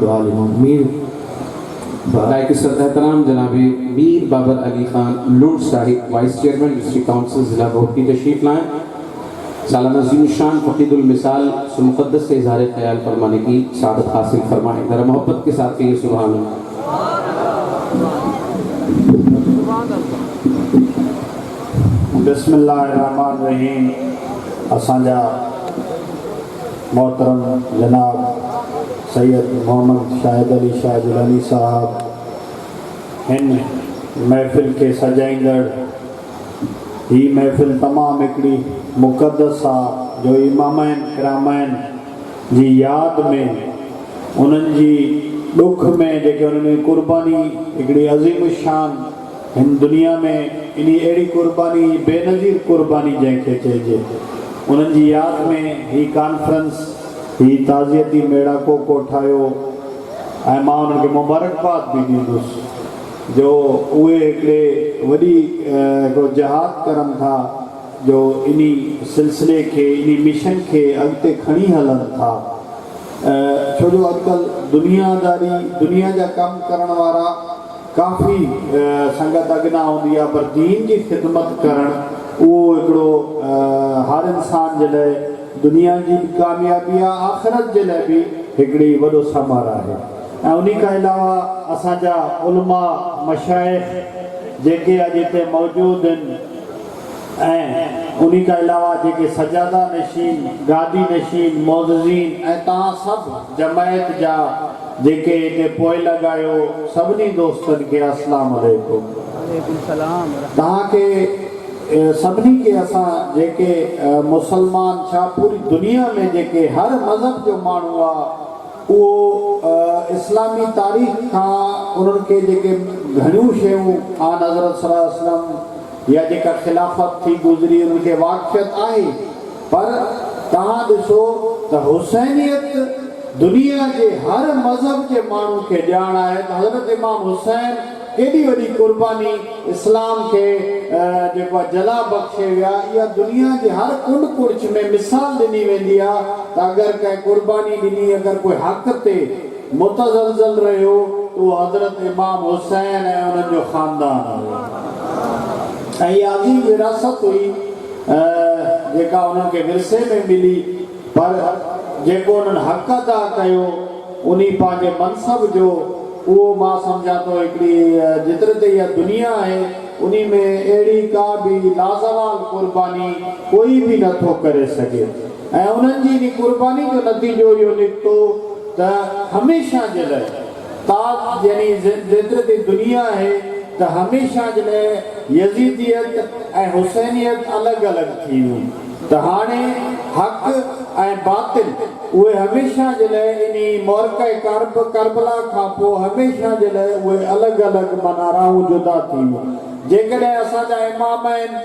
मीर बालाए सदरतराम जनाबे मीर बाबर अली खान लुंड साहिब wise chairman district council ज़िला बहुत की तशरीफ़ लाएँ। सालाना ज़ीमुशान फ़क़ीदुल मिसाल मुक़द्दस से इज़हार ख़याल फरमाने की सादत हासिल फरमाएँ। ज़रा मोहब्बत के साथ कहिए सुभान अल्लाह। बिस्मिल्लाहिर्रहमानिर्रहीम। असांजा मोहतरम जनाब सैयद मोहम्मद शाहिद अली शाह जिलानी साहब हिन महफ़िल के सजाईंदड़ ही महफ़िल तमाम हिकिड़ी मुक़द्दस आहे जो इमामैन किरामैन जी यादि में उन्हनि जी ॾुख में जेके उन्हनि जी क़ुर्बानी हिकिड़ी अज़ीम शान हिन दुनिया में इन अहिड़ी क़ुर्बानी बेनज़ीर क़ुर्बानी जंहिंखे चइजे उन्हनि जी यादि में ही कॉन्फ्रेंस ही ताज़ियती मेड़ाको को ठाहियो ऐं मां उन्हनि खे मुबारकबाद बि ॾींदुसि जो उहे हिकिड़े वॾी हिकिड़ो जहाद करनि था जो इन सिलसिले खे इन मिशन खे अॻिते खणी हलनि था। छो जो अॼुकल्ह दुनिया जा कम करण वारा काफ़ी संगत अॻिना हूंदी आहे पर दीन जी ख़िदमत करणु उहो हिकिड़ो हर इंसान जे लाइ दुनिया जी कामयाबी आहे आख़िरत जे लाइ बि हिकिड़ी वॾो समार आहे। ऐं उन खां अलावा असांजा उलमा मशाइख़ जेके अॼु हिते मौजूदु आहिनि ऐं उन खां अलावा जेके सजादा नशीन गादी नशीन मौज़ज़ीन ऐं तव्हां सभु जमायत जा जेके हिते पोइ लॻायो सभिनी दोस्तनि खे अस्सलाम वालेकुम। तव्हांखे सभिनी खे असां जेके मुसलमान छा पूरी दुनिया में जेके हर मज़हब जो माण्हू आहे उहो इस्लामी तारीख़ खां उन्हनि खे जेके घणियूं शयूं आन हज़रत सल्लल्लाहु अलैहि वसल्लम या जेका ख़िलाफ़त थी गुज़री उनखे वाक़फ़ियत आहे पर तव्हां ॾिसो त हुसैनियत दुनिया जे हर मज़हब जे माण्हू खे ॼाण आहे त हज़रत इमाम हुसैन केॾी वॾी क़ुर्बानी इस्लाम खे जेको जला बख़्शे विया इहा दुनिया जे हर कुंड कुर्च में मिसाल ॾिनी वेंदी आहे त अगरि कंहिं क़ुर्बानी ॾिनी अगरि कोई हक़ ते मुतज़लज़ल रहियो त उहो हज़रत इमाम हुसैन ऐं उन्हनि जो ख़ानदान हुयो ऐं इहा अज़ीम विरासत हुई जेका उन्हनि खे विरसे में मिली पर जेको उन्हनि हक़ अदा कयो उन पंहिंजे मनसब जो उहो मां सम्झां थो हिकिड़ी जेतिरे ते इहा दुनिया आहे उन में अहिड़ी का बि लाज़वाल क़ुर्बानी कोई बि नथो करे सघे ऐं उन्हनि जी इन क़ुर्बानी जो नतीजो इहो निकितो त हमेशह जे लाइ ताज यानी जेतिरे ते दुनिया आहे त हमेशह जे लाइ यज़ीदियत ऐं हुसैनियत अलॻि अलॻि थी वियूं त हाणे हक़ ऐं बातिल उहे हमेशह जे लाइ इन मोरक़े करबला खां पोइ हमेशह जे लाइ उहे अलॻि अलॻि माना राहूं जुदा थी वियूं। जेकॾहिं असांजा इमाम आहिनि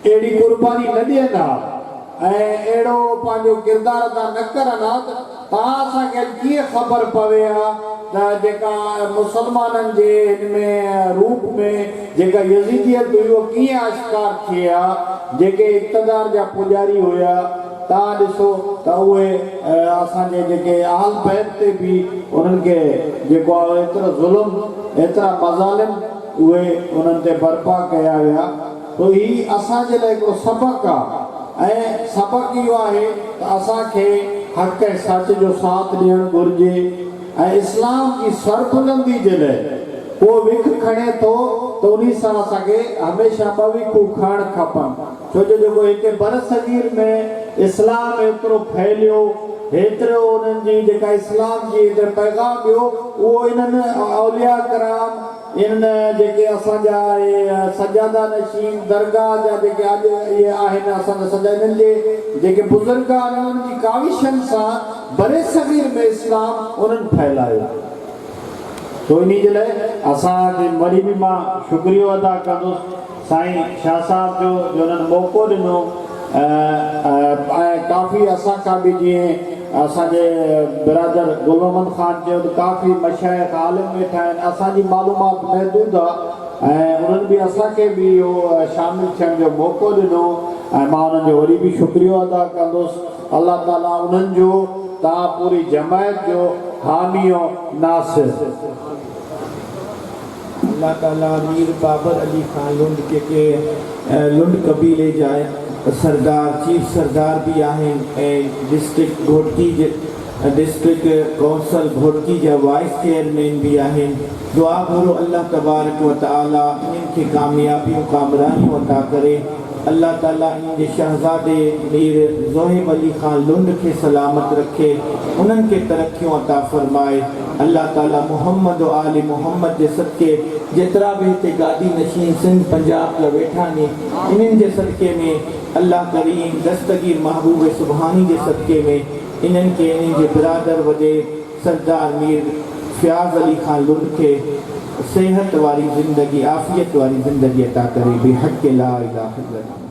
अहिड़ी क़ुर्बानी न ॾियनि हा ऐं अहिड़ो पंहिंजो किरदारु अदा न करनि हा त तव्हां असांखे कीअं ख़बर पवे हा त जेका मुसलमाननि जे हिन में रूप में जेका यज़ीदियत हुई उहो कीअं आश्कार थी आहे जेके इक़्तिदार जा पुॼारी हुया तव्हां ॾिसो त उहे असांजे जेके आल बैत ते बि उन्हनि खे जेको आहे एतिरो ज़ुल्म एतिरा मज़ालिम उहे उन्हनि ते बर्पा कया विया त हीउ असांजे लाइ हिकिड़ो सबक़ु आहे ऐं सबक़ु इहो आहे त असांखे हक़ ऐं सच जो साथ ॾियणु घुरिजे ऐं इस्लाम जी सरबुलंदी जे लाइ को विख खणे थो त उन सां असांखे हमेशह ॿ विखूं खणणु खपनि छो जो जेको हिते बरसगीर में इस्लाम एतिरो फैलियो हेतिरो उन्हनि जी जेका इस्लाम जी पैगाम ॾियो उहो इन्हनि औलिया कराम इन्हनि जेके असांजा इहे सजादा नशीन दरगाह जा जेके अॼु इहे आहिनि असांजा सजा इन्हनि जे जेके बुज़ुर्ग आहिनि उन्हनि जी काविशनि सां बरसगीर में इस्लाम उन्हनि फैलायो तो इन जे लाइ असांखे वरी बि मां शुक्रियो अदा कंदुसि साईं शाह साहब जो उन्हनि मौक़ो ॾिनो ऐं काफ़ी असांखां बि जीअं असांजे बिरादर गुल मोहम्मद ख़ान चयो त काफ़ी मशाइख़ आलिम वेठा आहिनि असांजी मालूमात महदूद आहे ऐं उन्हनि बि असांखे बि इहो शामिलु थियण जो मौक़ो ॾिनो ऐं मां उन्हनि जो वरी बि शुक्रियो अदा कंदुसि। अल्लाह ताला उन्हनि जो तव्हां पूरी जमायत जो हामी नासिर। अल्लाह ताला मीर बाबर अली खान लुंड के लुंड कबीले जाए सरदार चीफ सरदार भी आहिनि ऐं डिस्ट्रिक्ट घोटकी जे डिस्ट्रिक्ट कौंसल घोटकी जा वाइस चेयरमैन भी आहिनि। दुआ घुरो अल्लाह तबारक व तआला इन्हनि खे कामयाबियूं कामरानियूं अता करे। अल्लाह ताला इनके शहजादे मीर ज़ोहिब अली खान लुंड के सलामत रखे, उन्हनि खे तरक्कियों अता फरमाए। अल्लाह ताला मोहम्मद व आले मोहम्मद जे सदके जेतरा भी हिते गादी नशीन सिंध पंजाब ला वेठा ने इन्हनि जे सदके में अल्लाह करीम दस्तगीर महबूब सुबहानी जे सदके में इन्हनि के इन्हनि जे बिरादर वॾे सरदार मीर फ़याज़ अली खान लुंड के सेहत वारी ज़िंदगी आफ़ियत वारी ज़िंदगी अता करे। बेहक़ ला इलाहा इल्लल्लाह।